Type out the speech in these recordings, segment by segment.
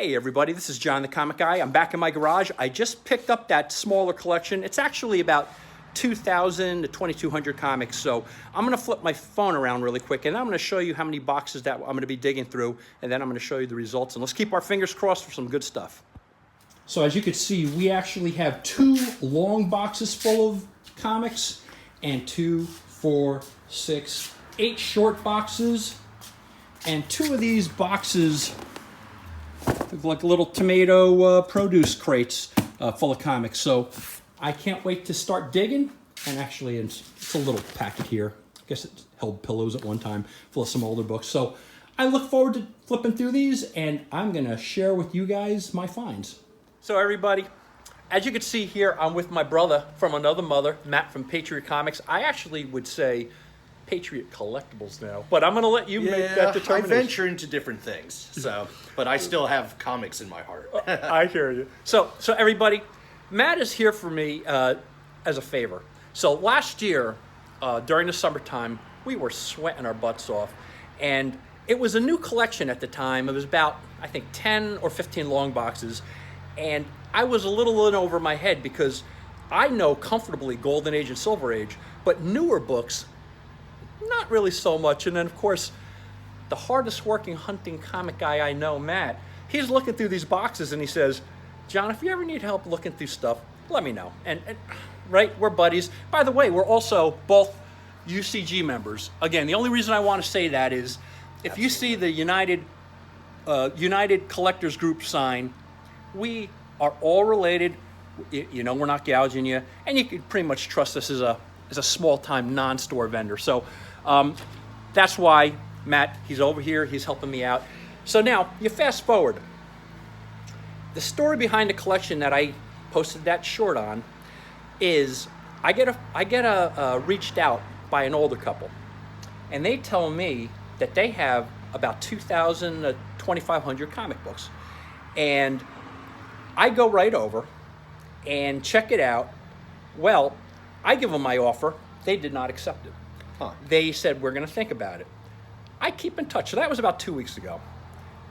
Hey everybody, this is John the Comic Guy. I'm back in my garage. I just picked up that smaller collection. It's actually about 2,000 to 2,200 comics. So I'm gonna flip my phone around really quick and I'm gonna show you how many boxes that I'm gonna be digging through, and then I'm gonna show you the results. And let's keep our fingers crossed for some good stuff. So as you can see, we actually have 2 long boxes full of comics and 2, 4, 6, 8 short boxes. And 2 of these boxes look like little tomato produce crates full of comics. So I can't wait to start digging. And actually, it's a little packet here. I guess it held pillows at one time, full of some older books. So I look forward to flipping through these, and I'm gonna share with you guys my finds. So everybody, as you can see here, I'm with my brother from another mother, Matt from Patriot Comics. I actually would say Patriot Collectibles now, but I'm going to let you make that determination. I venture into different things, but I still have comics in my heart. I hear you. So everybody, Matt is here for me as a favor. So last year, during the summertime, we were sweating our butts off, and it was a new collection at the time. It was about, I think, 10 or 15 long boxes, and I was a little in over my head because I know comfortably Golden Age and Silver Age, but newer books, not really so much. And then, of course, the hardest working hunting comic guy I know, Matt, he's looking through these boxes and he says, John, if you ever need help looking through stuff, let me know. And right, we're buddies. By the way, we're also both UCG members. Again, the only reason I want to say that is if you see the United Collectors Group sign, we are all related. You know, we're not gouging you, and you can pretty much trust us as a small-time non-store vendor. So that's why Matt, he's over here, he's helping me out. So now, you fast forward. The story behind the collection that I posted that short on is I get reached out by an older couple, and they tell me that they have about 2,000 to 2,500 comic books. And I go right over and check it out. Well, I give them my offer. They did not accept it. They said, we're going to think about it. I keep in touch. So that was about 2 weeks ago.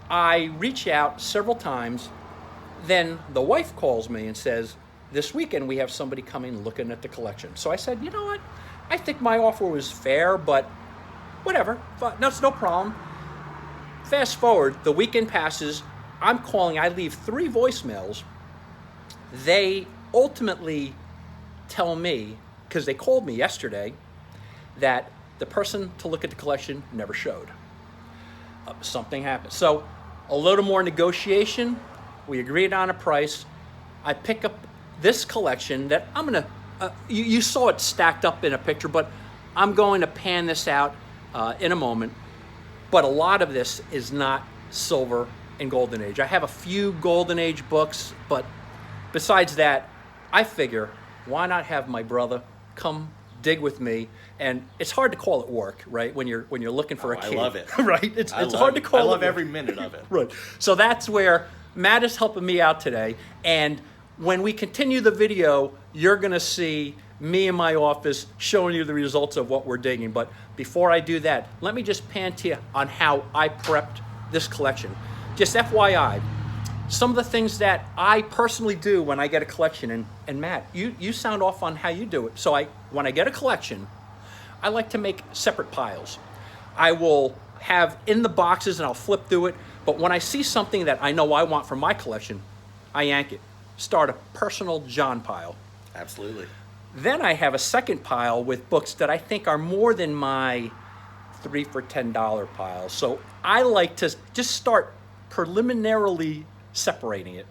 I reach out several times. Then the wife calls me and says, this weekend we have somebody coming looking at the collection. So I said, you know what? I think my offer was fair, but whatever. But that's no problem. Fast forward, the weekend passes. I'm calling. I leave 3 voicemails. They ultimately tell me, because they called me yesterday, that the person to look at the collection never showed. Something happened. So a little more negotiation. We agreed on a price. I pick up this collection that I'm going to, you saw it stacked up in a picture, but I'm going to pan this out in a moment. But a lot of this is not Silver and Golden Age. I have a few Golden Age books, but besides that, I figure, why not have my brother come dig with me? And it's hard to call it work, right? When you're looking for a key. I love it. Right? It's hard to call it. I love every minute of it. Right. So that's where Matt is helping me out today. And when we continue the video, you're going to see me in my office showing you the results of what we're digging. But before I do that, let me just pan to you on how I prepped this collection. Just FYI, some of the things that I personally do when I get a collection, and Matt, you sound off on how you do it. So when I get a collection, I like to make separate piles. I will have in the boxes and I'll flip through it, but when I see something that I know I want for my collection, I yank it. Start a personal John pile. Absolutely. Then I have a second pile with books that I think are more than my 3 for $10 pile. So I like to just start preliminarily separating it.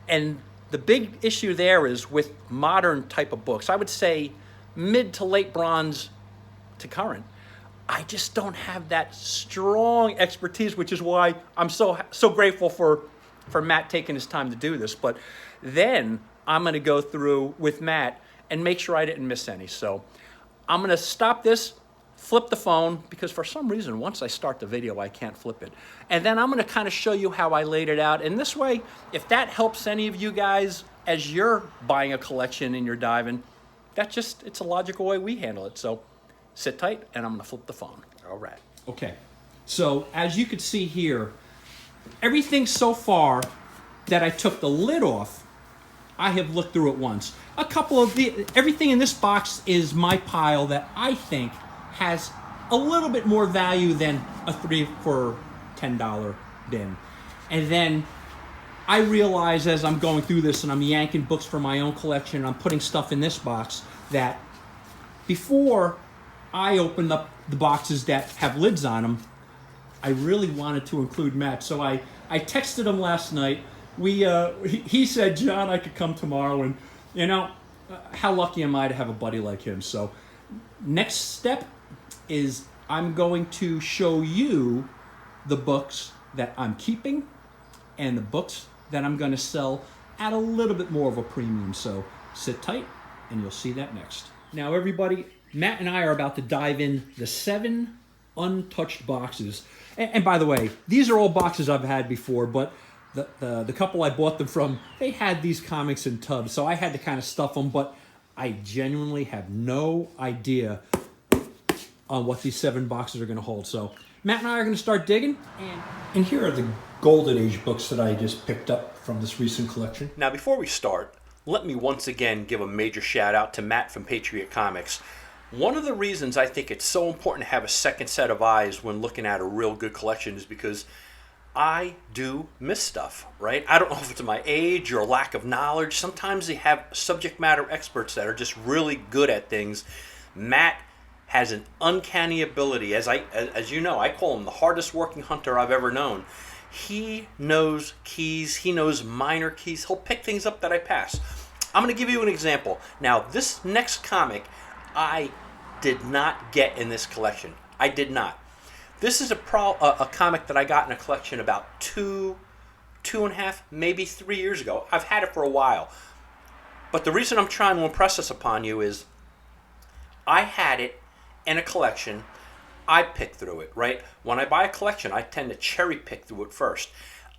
And the big issue there is with modern type of books, I would say mid to late bronze to current, I just don't have that strong expertise, which is why I'm so grateful for Matt taking his time to do this. But then I'm going to go through with Matt and make sure I didn't miss any. So I'm going to stop this, flip the phone, because for some reason, once I start the video, I can't flip it. And then I'm going to kind of show you how I laid it out. And this way, if that helps any of you guys as you're buying a collection and you're diving, it's a logical way we handle it. So sit tight, and I'm going to flip the phone. All right. Okay. So as you can see here, everything so far that I took the lid off, I have looked through it once. Everything in this box is my pile that I think has a little bit more value than a 3 for $10 bin. And then I realize as I'm going through this and I'm yanking books from my own collection and I'm putting stuff in this box that before I opened up the boxes that have lids on them, I really wanted to include Matt. So I texted him last night. He said, John, I could come tomorrow. And, how lucky am I to have a buddy like him? So next step is I'm going to show you the books that I'm keeping and the books that I'm going to sell at a little bit more of a premium. So sit tight and you'll see that next. Now, everybody, Matt and I are about to dive in the 7 untouched boxes. And by the way, these are all boxes I've had before, but the couple I bought them from, they had these comics in tubs, so I had to kind of stuff them, but I genuinely have no idea on what these 7 boxes are going to hold. So Matt and I are going to start digging, and here are the Golden Age books that I just picked up from this recent collection. Now, before we start, let me once again give a major shout out to Matt from Patriot Comics. One of the reasons I think it's so important to have a second set of eyes when looking at a real good collection is because I do miss stuff, right? I don't know if it's my age or lack of knowledge. Sometimes they have subject matter experts that are just really good at things. Matt has an uncanny ability. As you know, I call him the hardest working hunter I've ever known. He knows keys. He knows minor keys. He'll pick things up that I pass. I'm going to give you an example. Now, this next comic I did not get in this collection. I did not. This is a comic that I got in a collection about 2.5, maybe 3 years ago. I've had it for a while. But the reason I'm trying to impress this upon you is I had it in a collection. I picked through it, right? When I buy a collection, I tend to cherry pick through it first.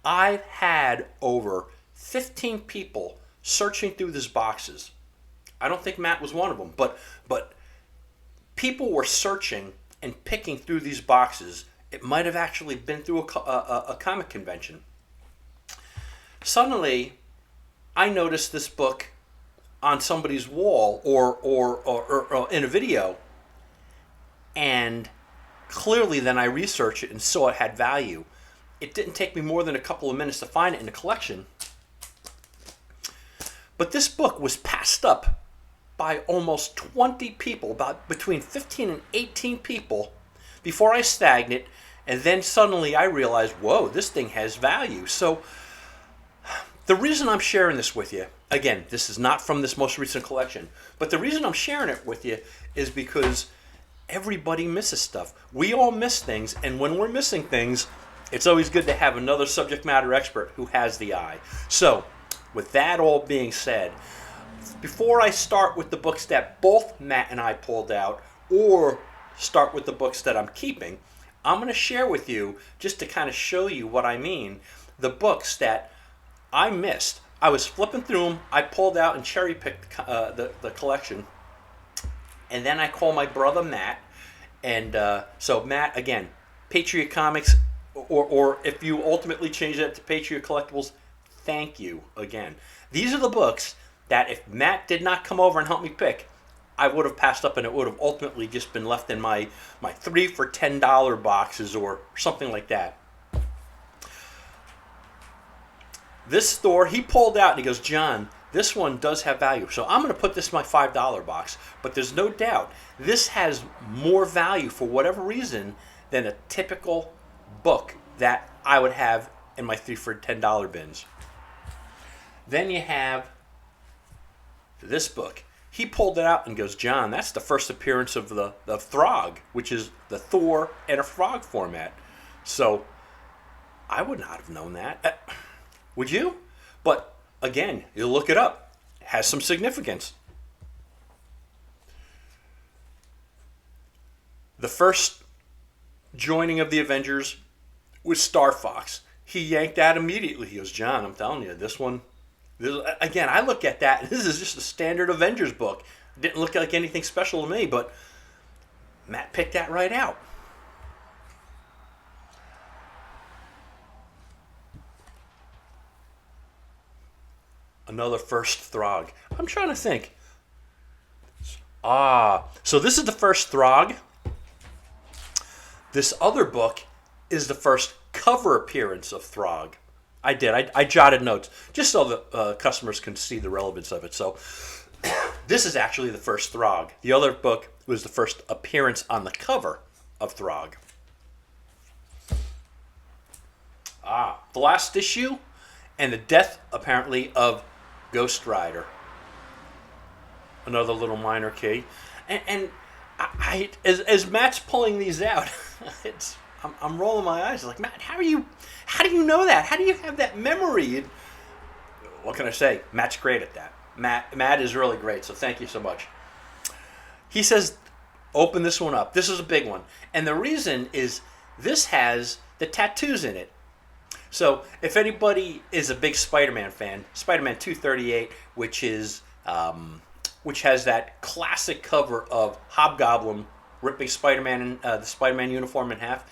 I've had over 15 people searching through these boxes. I don't think Matt was one of them, but people were searching and picking through these boxes. It might have actually been through a comic convention. Suddenly, I noticed this book on somebody's wall or in a video, and clearly then I researched it and saw it had value. It didn't take me more than a couple of minutes to find it in the collection. But this book was passed up by almost 20 people, about between 15 and 18 people, before I snagged it, and then suddenly I realized, whoa, this thing has value. So the reason I'm sharing this with you, again, this is not from this most recent collection, but the reason I'm sharing it with you is because everybody misses stuff. We all miss things, and when we're missing things, it's always good to have another subject matter expert who has the eye. So with that all being said, before I start with the books that both Matt and I pulled out, or start with the books that I'm keeping, I'm going to share with you, just to kind of show you what I mean, the books that I missed. I was flipping through them, I pulled out and cherry picked the collection, and then I call my brother Matt, and so Matt, again, Patriot Comics, or if you ultimately change that to Patriot Collectibles, thank you again. These are the books that if Matt did not come over and help me pick, I would have passed up, and it would have ultimately just been left in my 3 for $10 boxes or something like that. This store, he pulled out and he goes, John, this one does have value. So I'm going to put this in my $5 box. But there's no doubt this has more value for whatever reason than a typical book that I would have in my 3 for $10 bins. Then you have this book. He pulled it out and goes, John, that's the first appearance of the Throg, which is the Thor and a frog format. So I would not have known that. Would you? But again, you look it up. It has some significance. The first joining of the Avengers was Star Fox. He yanked that immediately. He goes, John, I'm telling you, this one, again, I look at that. This is just a standard Avengers book. It didn't look like anything special to me, but Matt picked that right out. Another first Throg. I'm trying to think. So this is the first Throg. This other book is the first cover appearance of Throg. I jotted notes just so the customers can see the relevance of it. So this is actually the first Throg. The other book was the first appearance on the cover of Throg. The last issue and the death, apparently, of Ghost Rider. Another little minor key. And I as Matt's pulling these out, I'm rolling my eyes. Like, Matt, how do you know that? How do you have that memory? What can I say? Matt's great at that. Matt is really great, so thank you so much. He says, open this one up. This is a big one. And the reason is this has the tattoos in it. So if anybody is a big Spider-Man fan, Spider-Man 238, which has that classic cover of Hobgoblin ripping Spider-Man the Spider-Man uniform in half.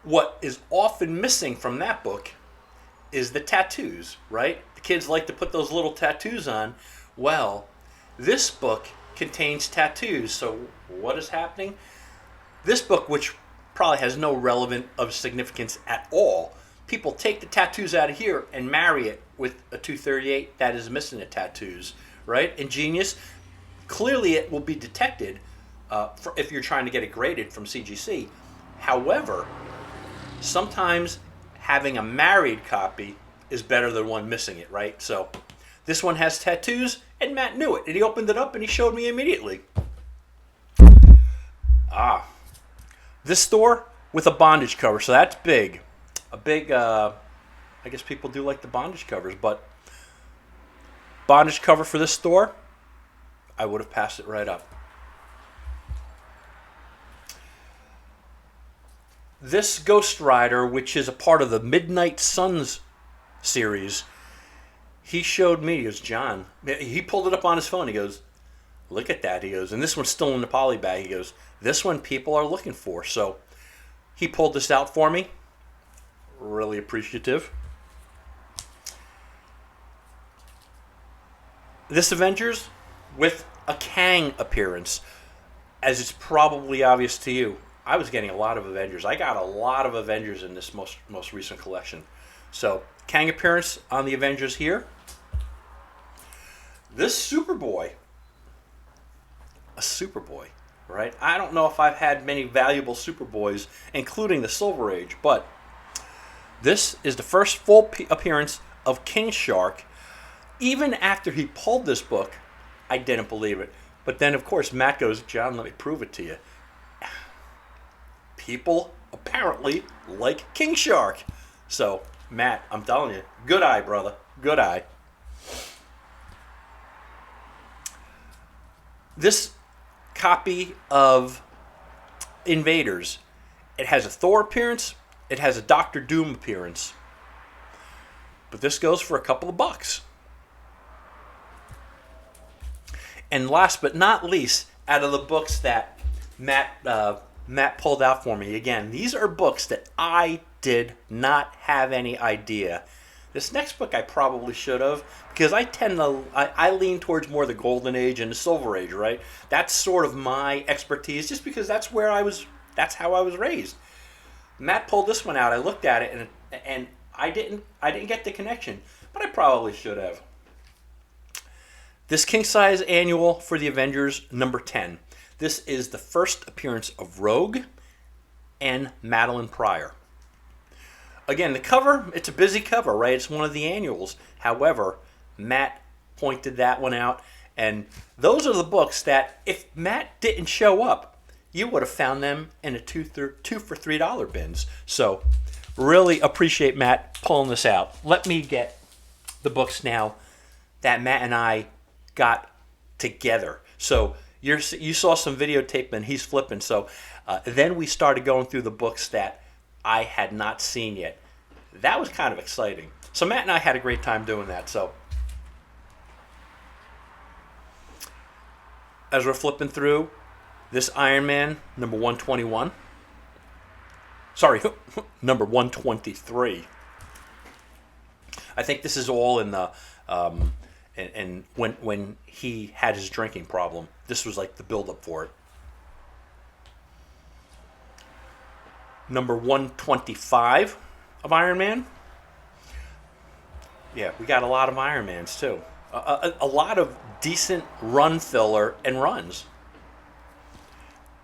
What is often missing from that book is the tattoos, right? The kids like to put those little tattoos on. Well, this book contains tattoos. So what is happening? This book, which probably has no relevant of significance at all, people take the tattoos out of here and marry it with a 238 that is missing the tattoos, right? Ingenious. Clearly it will be detected if you're trying to get it graded from CGC. However, sometimes having a married copy is better than one missing it, right? So this one has tattoos, and Matt knew it, and he opened it up and he showed me immediately. This store with a bondage cover, so that's big. A big, I guess people do like the bondage covers, but bondage cover for this store, I would have passed it right up. This Ghost Rider, which is a part of the Midnight Suns series, he showed me, he goes, John, he pulled it up on his phone, he goes, look at that, he goes, and this one's still in the poly bag, he goes, this one people are looking for. So he pulled this out for me. Really appreciative. This Avengers with a Kang appearance. As it's probably obvious to you, I was getting a lot of Avengers. I got a lot of Avengers in this most recent collection. So, Kang appearance on the Avengers here. This Superboy. A Superboy, right? I don't know if I've had many valuable Superboys, including the Silver Age, but this is the first full appearance of King Shark. Even after he pulled this book, I didn't believe it. But then, of course, Matt goes, John, let me prove it to you. People apparently like King Shark. So, Matt, I'm telling you, good eye, brother. Good eye. This copy of Invaders, it has a Thor appearance. It has a Doctor Doom appearance. But this goes for a couple of bucks. And last but not least, out of the books that Matt pulled out for me, again, these are books that I did not have any idea. This next book I probably should have, because I lean towards more the Golden Age and the Silver Age, right? That's sort of my expertise, just because that's how I was raised. Matt pulled this one out. I looked at it, and I didn't get the connection, but I probably should have. This king size annual for the Avengers, number 10. This is the first appearance of Rogue and Madeline Pryor. Again, the cover, it's a busy cover, right? It's one of the annuals. However, Matt pointed that one out, and those are the books that if Matt didn't show up, you would have found them in a two for $3 bins. So, really appreciate Matt pulling this out. Let me get the books now that Matt and I got together. So you saw some videotape and he's flipping. So then we started going through the books that I had not seen yet. That was kind of exciting. So Matt and I had a great time doing that. So as we're flipping through, this Iron Man, number 121. Sorry, number 123. I think this is all in the And when he had his drinking problem, this was like the build-up for it. Number 125 of Iron Man. Yeah, we got a lot of Iron Mans too. A lot of decent run filler and runs.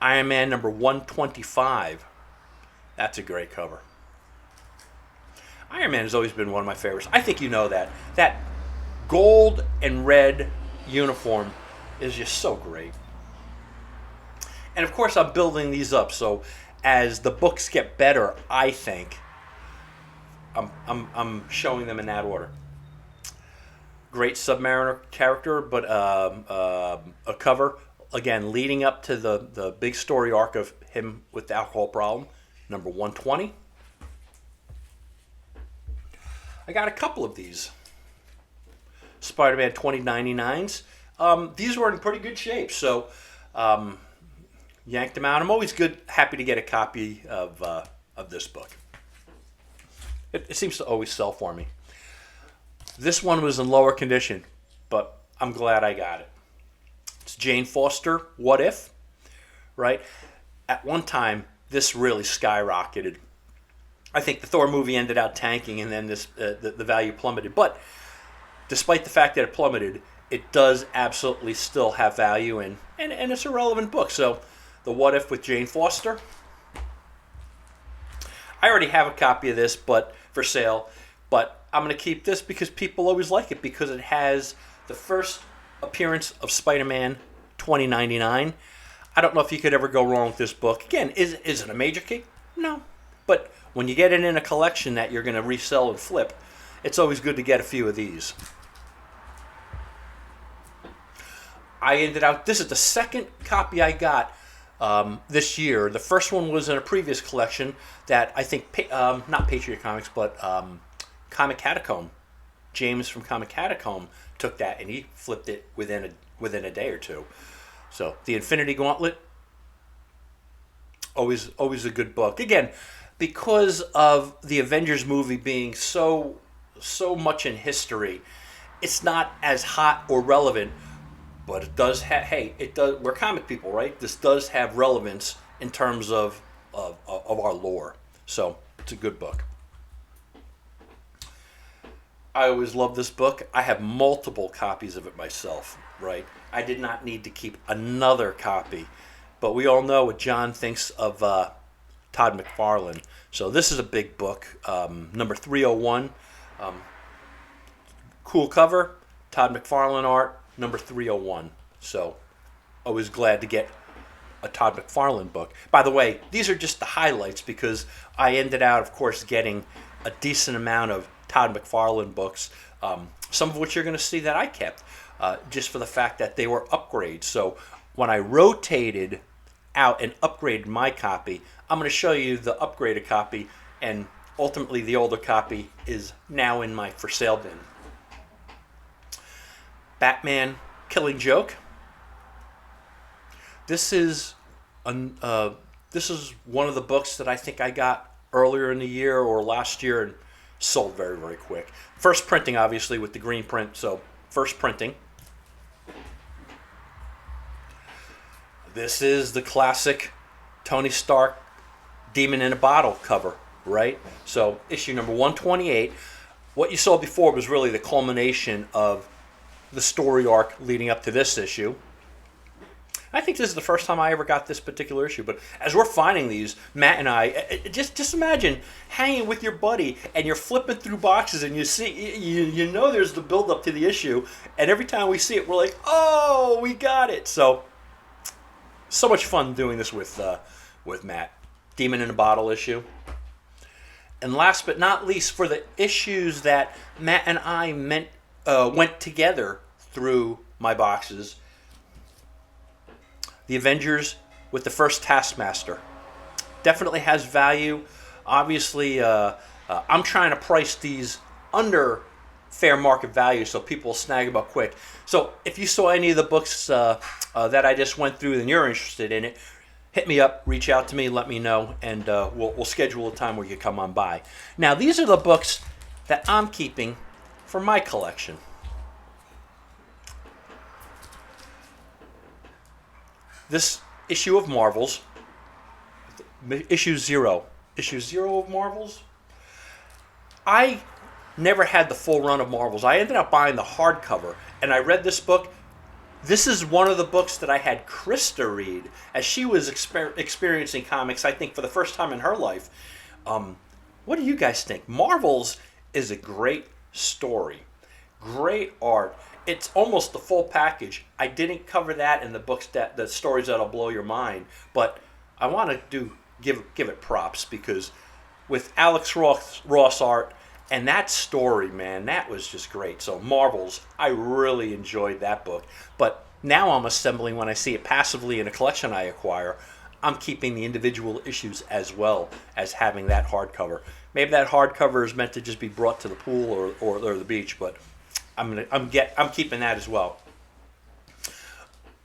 Iron Man number 125. That's a great cover. Iron Man has always been one of my favorites. I think you know that. That gold and red uniform is just so great. And of course, I'm building these up, so as the books get better, I think I'm showing them in that order. Great Submariner character, but a cover again leading up to the big story arc of him with the alcohol problem. Number 120. I got a couple of these Spider-Man 2099s. These were in pretty good shape, so yanked them out. I'm always happy to get a copy of this book. It seems to always sell for me. This one was in lower condition, but I'm glad I got it. It's Jane Foster, What If, right? At one time, this really skyrocketed. I think the Thor movie ended out tanking, and then the value plummeted. But despite the fact that it plummeted, it does absolutely still have value, and it's a relevant book. So, the What If with Jane Foster. I already have a copy of this, but for sale. But I'm going to keep this because people always like it, because it has the first appearance of Spider-Man 2099. I don't know if you could ever go wrong with this book. Again, is it a major kick? No. But when you get it in a collection that you're going to resell and flip, it's always good to get a few of these. This is the second copy I got this year. The first one was in a previous collection that I think, not Patriot Comics, but Comic Catacomb. James from Comic Catacomb took that and he flipped it within a day or two. So the Infinity Gauntlet, always a good book. Again, because of the Avengers movie being so much in history, it's not as hot or relevant, but it does have. Hey, it does. We're comic people, right? This does have relevance in terms of our lore. So it's a good book. I always love this book. I have multiple copies of it myself, right? I did not need to keep another copy. But we all know what John thinks of Todd McFarlane. So this is a big book, number 301. Cool cover, Todd McFarlane art, number 301. So always glad to get a Todd McFarlane book. By the way, these are just the highlights because I ended out, of course, getting a decent amount of Todd McFarlane books, some of which you're going to see that I kept, just for the fact that they were upgrades. So when I rotated out and upgraded my copy, I'm going to show you the upgraded copy, and ultimately the older copy is now in my for sale bin. Batman Killing Joke. This is one of the books that I think I got earlier in the year or last year and sold very, very quick. First printing, obviously, with the green print, so first printing. This is the classic Tony Stark Demon in a Bottle cover, right? So issue number 128. What you saw before was really the culmination of the story arc leading up to this issue. I think this is the first time I ever got this particular issue, but as we're finding these, Matt and I, just imagine hanging with your buddy and you're flipping through boxes and you see, you know there's the build up to the issue, and every time we see it, we're like, oh, we got it. So much fun doing this with Matt. Demon in a Bottle issue. And last but not least, for the issues that Matt and I went together through my boxes, the Avengers with the first Taskmaster. Definitely has value. Obviously, I'm trying to price these under fair market value so people will snag them up quick. So if you saw any of the books that I just went through and you're interested in it, hit me up, reach out to me, let me know, and we'll schedule a time where you come on by. Now, these are the books that I'm keeping for my collection. this issue of Marvels, issue zero of Marvels. I never had the full run of Marvels. I ended up buying the hardcover, and I read this book. This is one of the books that I had Krista read as she was experiencing comics, I think, for the first time in her life. What do you guys think? Marvels is a great story, great art. It's almost the full package. I didn't cover that in the books, the stories that'll blow your mind, but I want to give it props, because with Alex Ross art and that story, man, that was just great. So Marvels, I really enjoyed that book. But now I'm assembling, when I see it passively in a collection I acquire, I'm keeping the individual issues as well as having that hardcover. Maybe that hardcover is meant to just be brought to the pool or the beach, but I'm keeping that as well.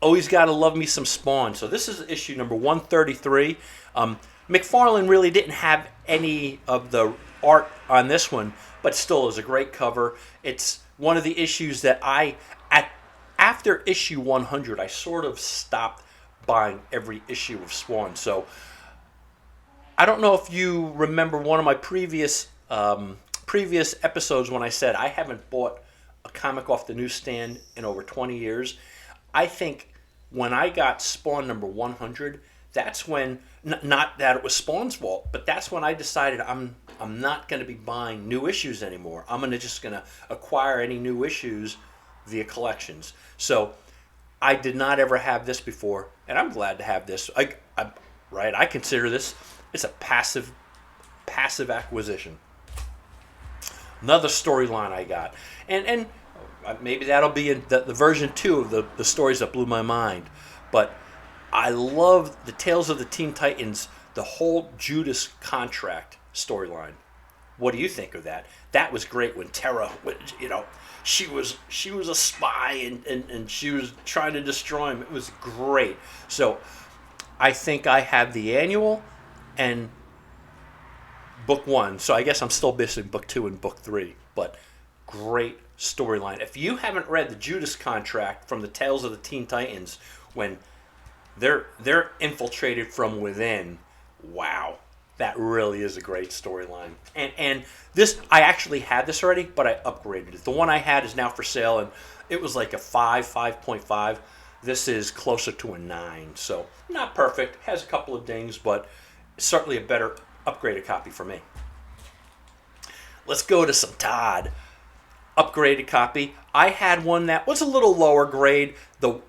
Always gotta love me some Spawn. So this is issue number 133. McFarlane really didn't have any of the art on this one, but still is a great cover. It's one of the issues that after issue 100, I sort of stopped buying every issue of Spawn. So I don't know if you remember one of my previous episodes when I said I haven't bought a comic off the newsstand in over 20 years. I think when I got Spawn number 100, that's when, not that it was Spawn's fault, but that's when I decided I'm not going to be buying new issues anymore. I'm just going to acquire any new issues via collections. So I did not ever have this before, and I'm glad to have this. I consider this, it's a passive acquisition. Another storyline I got, and maybe that'll be in the version 2 of the stories that blew my mind. But I love the Tales of the Teen Titans, the whole Judas contract storyline. What do you think of that? That was great when Terra, she was a spy and she was trying to destroy him. It was great. So I think I have the annual and book 1. So I guess I'm still missing book 2 and book 3. But great storyline. If you haven't read the Judas contract from the Tales of the Teen Titans, when they're infiltrated from within, wow, that really is a great storyline. And this, I actually had this already, but I upgraded it. The one I had is now for sale, and it was like a 5.5. This is closer to a 9, so not perfect. Has a couple of dings, but certainly a better upgraded copy for me. Let's go to some Todd. Upgraded copy. I had one that was a little lower grade. The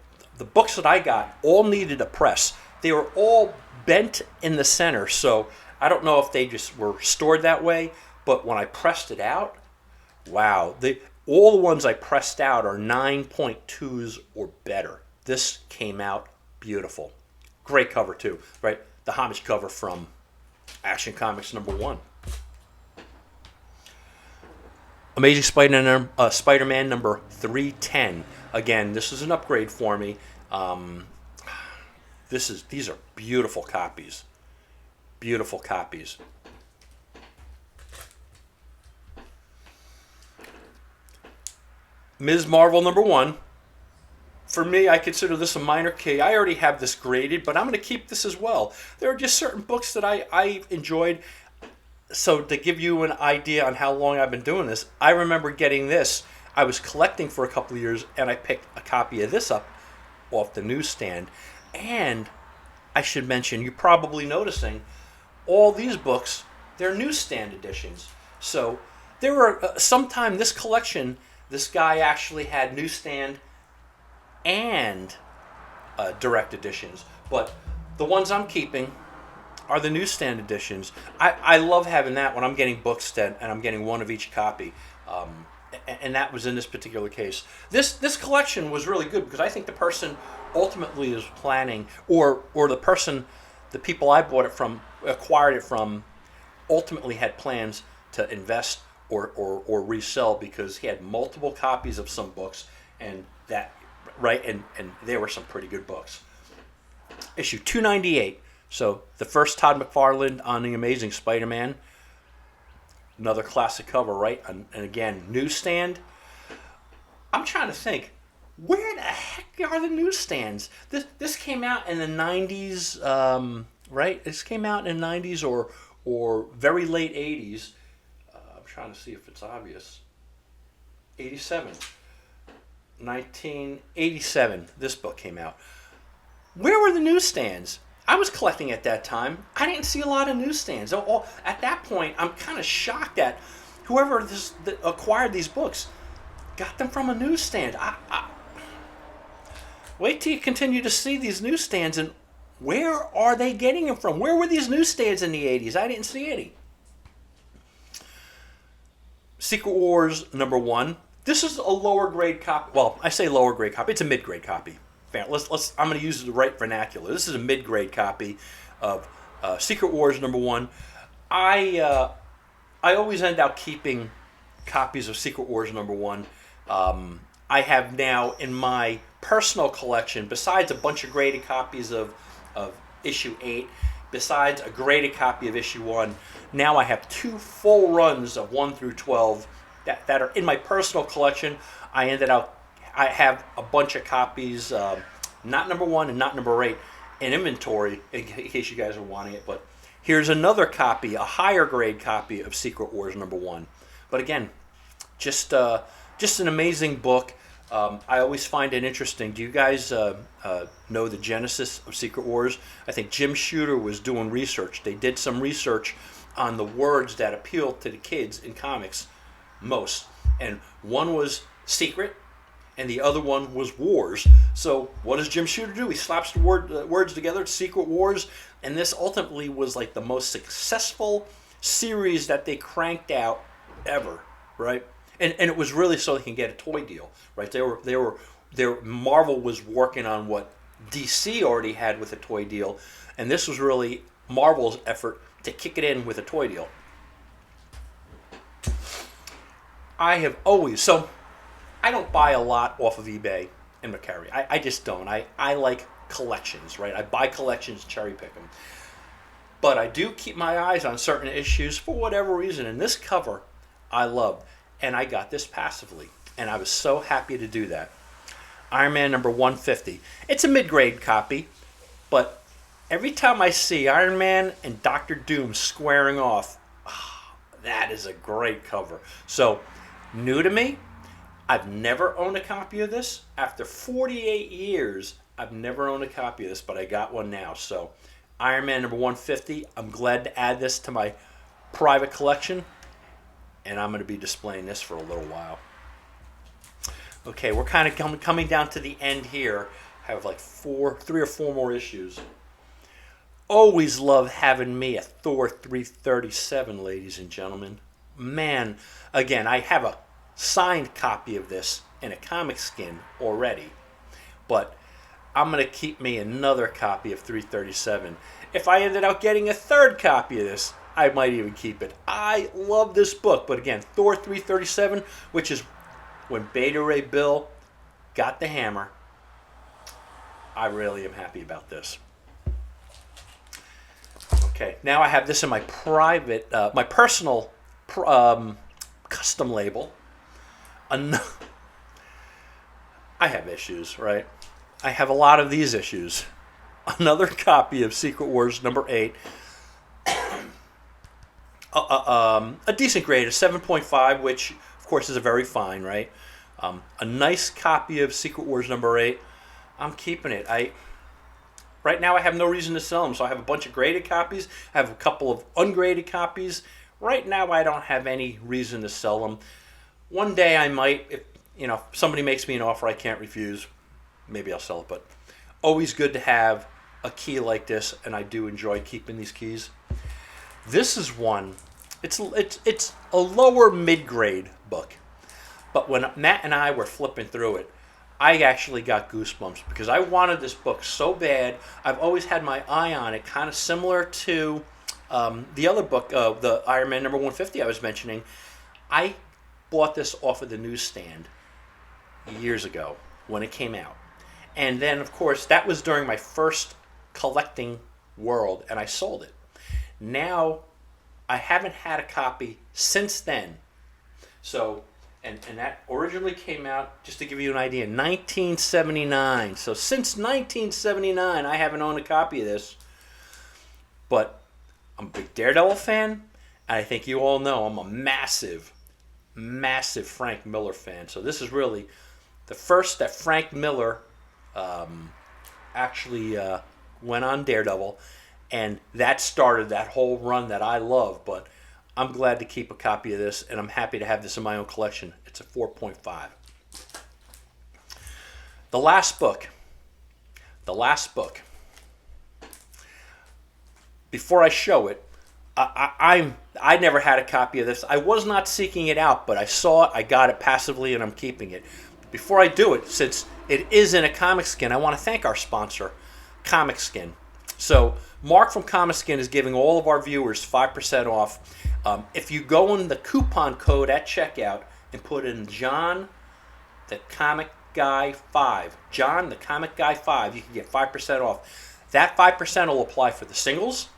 books that I got all needed a press. They were all bent in the center, so I don't know if they just were stored that way, but when I pressed it out, wow. All the ones I pressed out are 9.2s or better. This came out beautiful. Great cover too, right? The homage cover from Action Comics number 1. Amazing Spider-Man number 310. Again, this is an upgrade for me. These are beautiful copies. Beautiful copies. Ms. Marvel number 1. For me, I consider this a minor key. I already have this graded, but I'm going to keep this as well. There are just certain books that I enjoyed. So to give you an idea on how long I've been doing this, I remember getting this. I was collecting for a couple of years, and I picked a copy of this up off the newsstand. And I should mention, you're probably noticing, all these books, they're newsstand editions. So there were, sometime this collection, this guy actually had newsstand and direct editions. But the ones I'm keeping are the newsstand editions. I love having that when I'm getting books and I'm getting one of each copy. And that was in this particular case. This collection was really good because I think the person ultimately is planning, or the people I bought it from, acquired it from, ultimately had plans to invest or resell, because he had multiple copies of some books, and that, right, and there were some pretty good books. Issue 298. So the first Todd McFarlane on the Amazing Spider-Man. Another classic cover, right? And again, newsstand. I'm trying to think. where the heck are the newsstands? This came out in the 90s, right? This came out in the 90s or very late 80s. I'm trying to see if it's obvious. 87. 1987, this book came out. Where were the newsstands? I was collecting at that time. I didn't see a lot of newsstands. At that point, I'm kind of shocked that whoever acquired these books got them from a newsstand. Wait till you continue to see these newsstands, and where are they getting them from? Where were these newsstands in the 80s? I didn't see any. Secret Wars #1. This is a lower grade copy. Well, I say lower grade copy. It's a mid grade copy. I'm going to use the right vernacular. This is a mid grade copy of Secret Wars #1. I always end up keeping copies of Secret Wars #1. I have now in my personal collection, besides a bunch of graded copies of issue 8, besides a graded copy of issue 1, now I have 2 full runs of 1 through 12 that are in my personal collection. I have a bunch of copies, not #1 and not #8, in inventory in case you guys are wanting it. But here's another copy, a higher grade copy of Secret Wars #1. But again, just an amazing book. I always find it interesting. Do you guys know the genesis of Secret Wars? I think Jim Shooter was doing research. They did some research on the words that appeal to the kids in comics most. And one was secret, and the other one was wars. So what does Jim Shooter do? He slaps the words together, Secret Wars, and this ultimately was like the most successful series that they cranked out ever, right? And it was really so they can get a toy deal, right? Marvel was working on what DC already had with a toy deal, and this was really Marvel's effort to kick it in with a toy deal. I don't buy a lot off of eBay and Mercari. I just don't. I like collections, right? I buy collections, cherry pick them. But I do keep my eyes on certain issues for whatever reason, and this cover I love. And I got this passively, and I was so happy to do that. Iron Man #150. It's a mid-grade copy, but every time I see Iron Man and Doctor Doom squaring off, that is a great cover. So, new to me, I've never owned a copy of this. After 48 years, I've never owned a copy of this, but I got one now. So, Iron Man #150, I'm glad to add this to my private collection. And I'm going to be displaying this for a little while. Okay, we're kind of coming down to the end here. I have like 3 or 4 more issues. Always love having me a Thor 337, ladies and gentlemen. Man, again, I have a signed copy of this in a comic skin already. But I'm going to keep me another copy of 337. If I ended up getting a 3rd copy of this, I might even keep it. I love this book. But again, Thor 337, which is when Beta Ray Bill got the hammer. I really am happy about this. Okay, now I have this in my private, my personal custom label. I have issues, right? I have a lot of these issues. Another copy of Secret Wars #8. A decent grade, a 7.5, which of course is a very fine, right? A nice copy of Secret Wars #8. I'm keeping it. Right now I have no reason to sell them, so I have a bunch of graded copies. I have a couple of ungraded copies. Right now I don't have any reason to sell them. One day I might, if somebody makes me an offer I can't refuse, maybe I'll sell it. But always good to have a key like this, and I do enjoy keeping these keys. This is one. It's a lower mid-grade book, but when Matt and I were flipping through it, I actually got goosebumps because I wanted this book so bad. I've always had my eye on it, kind of similar to the other book, the Iron Man #150 I was mentioning. I bought this off of the newsstand years ago when it came out, and then of course that was during my first collecting world, and I sold it. Now, I haven't had a copy since then. So, And that originally came out, just to give you an idea, in 1979. So since 1979, I haven't owned a copy of this. But I'm a big Daredevil fan, and I think you all know I'm a massive, massive Frank Miller fan. So this is really the first that Frank Miller actually went on Daredevil, and that started that whole run that I love. But I'm glad to keep a copy of this, and I'm happy to have this in my own collection. It's a 4.5. The last book. Before I show it, I never had a copy of this. I was not seeking it out, but I saw it, I got it passively, and I'm keeping it. Before I do it, since it is in a Comic Skin, I want to thank our sponsor, Comic Skin. So Mark from Comic Skin is giving all of our viewers 5% off. If you go in the coupon code at checkout and put in John the Comic Guy 5, John the Comic Guy 5, you can get 5% off. That 5% will apply for the singles,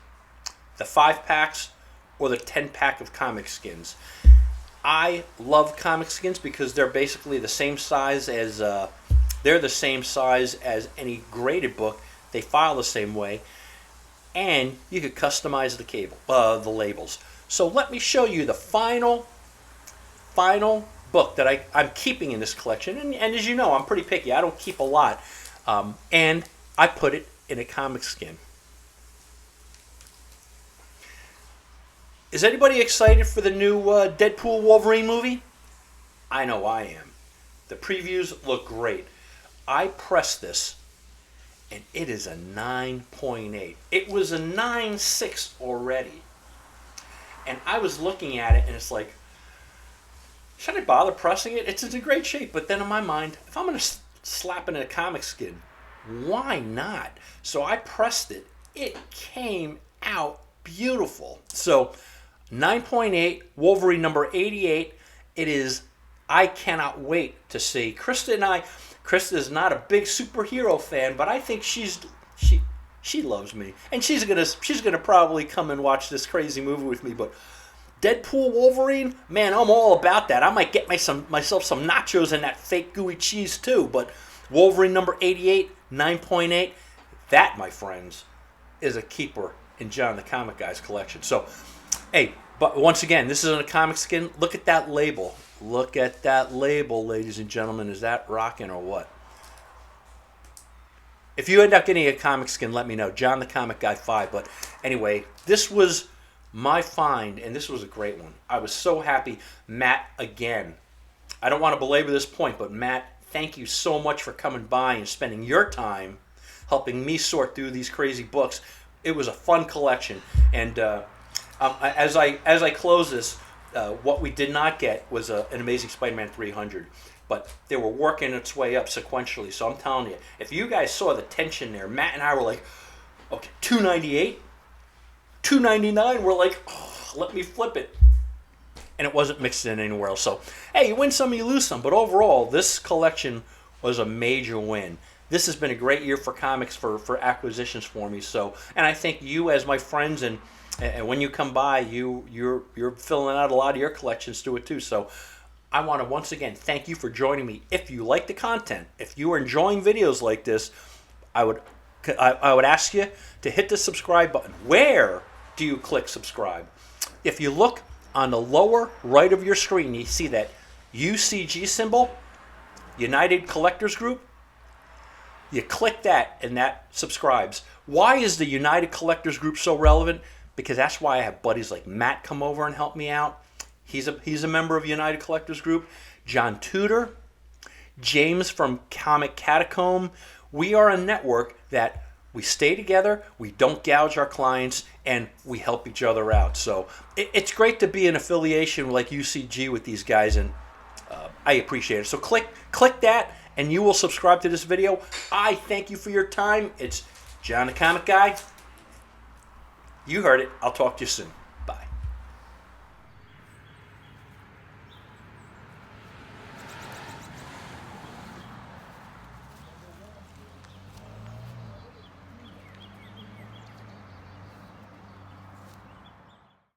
the 5-packs, or the 10-pack of Comic Skins. I love Comic Skins because they're basically the same size as any graded book. They file the same way, and you could customize the labels. So let me show you the final book that I'm keeping in this collection. And as you know, I'm pretty picky. I don't keep a lot, and I put it in a Comic Skin. Is anybody excited for the new Deadpool Wolverine movie? I know I am. The previews look great. I pressed this, and it is a 9.8. It was a 9.6 already. And I was looking at it, and it's like, should I bother pressing it? It's in great shape. But then in my mind, if I'm going to slap it in a Comic Skin, why not? So I pressed it. It came out beautiful. So 9.8, Wolverine number 88. It is, I cannot wait to see. Krista is not a big superhero fan, but I think she loves me. And she's gonna probably come and watch this crazy movie with me. But Deadpool Wolverine, man, I'm all about that. I might get myself some nachos and that fake gooey cheese too. But Wolverine number 88, 9.8, that, my friends, is a keeper in John the Comic Guy's collection. So, hey, but once again, this is in a Comic Skin. Look at that label. Look at that label, ladies and gentlemen. Is that rocking or what? If you end up getting a Comic Skin, let me know. John the Comic Guy 5. But anyway, this was my find, and this was a great one. I was so happy. Matt, again, I don't want to belabor this point, but Matt, thank you so much for coming by and spending your time helping me sort through these crazy books. It was a fun collection. And as I close this, what we did not get was an Amazing Spider-Man 300. But they were working its way up sequentially. So I'm telling you, if you guys saw the tension there, Matt and I were like, okay, $298, $299. We're like, oh, let me flip it. And it wasn't mixed in anywhere else. So, hey, you win some, you lose some. But overall, this collection was a major win. This has been a great year for comics, for acquisitions for me. So, and I think you, as my friends, and when you come by, you're filling out a lot of your collections to it too. So, I want to once again thank you for joining me. If you like the content, if you are enjoying videos like this, I would ask you to hit the subscribe button. Where do you click subscribe? If you look on the lower right of your screen, you see that UCG symbol, United Collectors Group. You click that, and that subscribes. Why is the United Collectors Group so relevant? Because that's why I have buddies like Matt come over and help me out. He's a member of United Collectors Group. John Tudor, James from Comic Catacomb. We are a network that we stay together, we don't gouge our clients, and we help each other out. So it's great to be in affiliation like UCG with these guys, and I appreciate it. So click that, and you will subscribe to this video. I thank you for your time. It's John the Comic Guy. You heard it. I'll talk to you soon.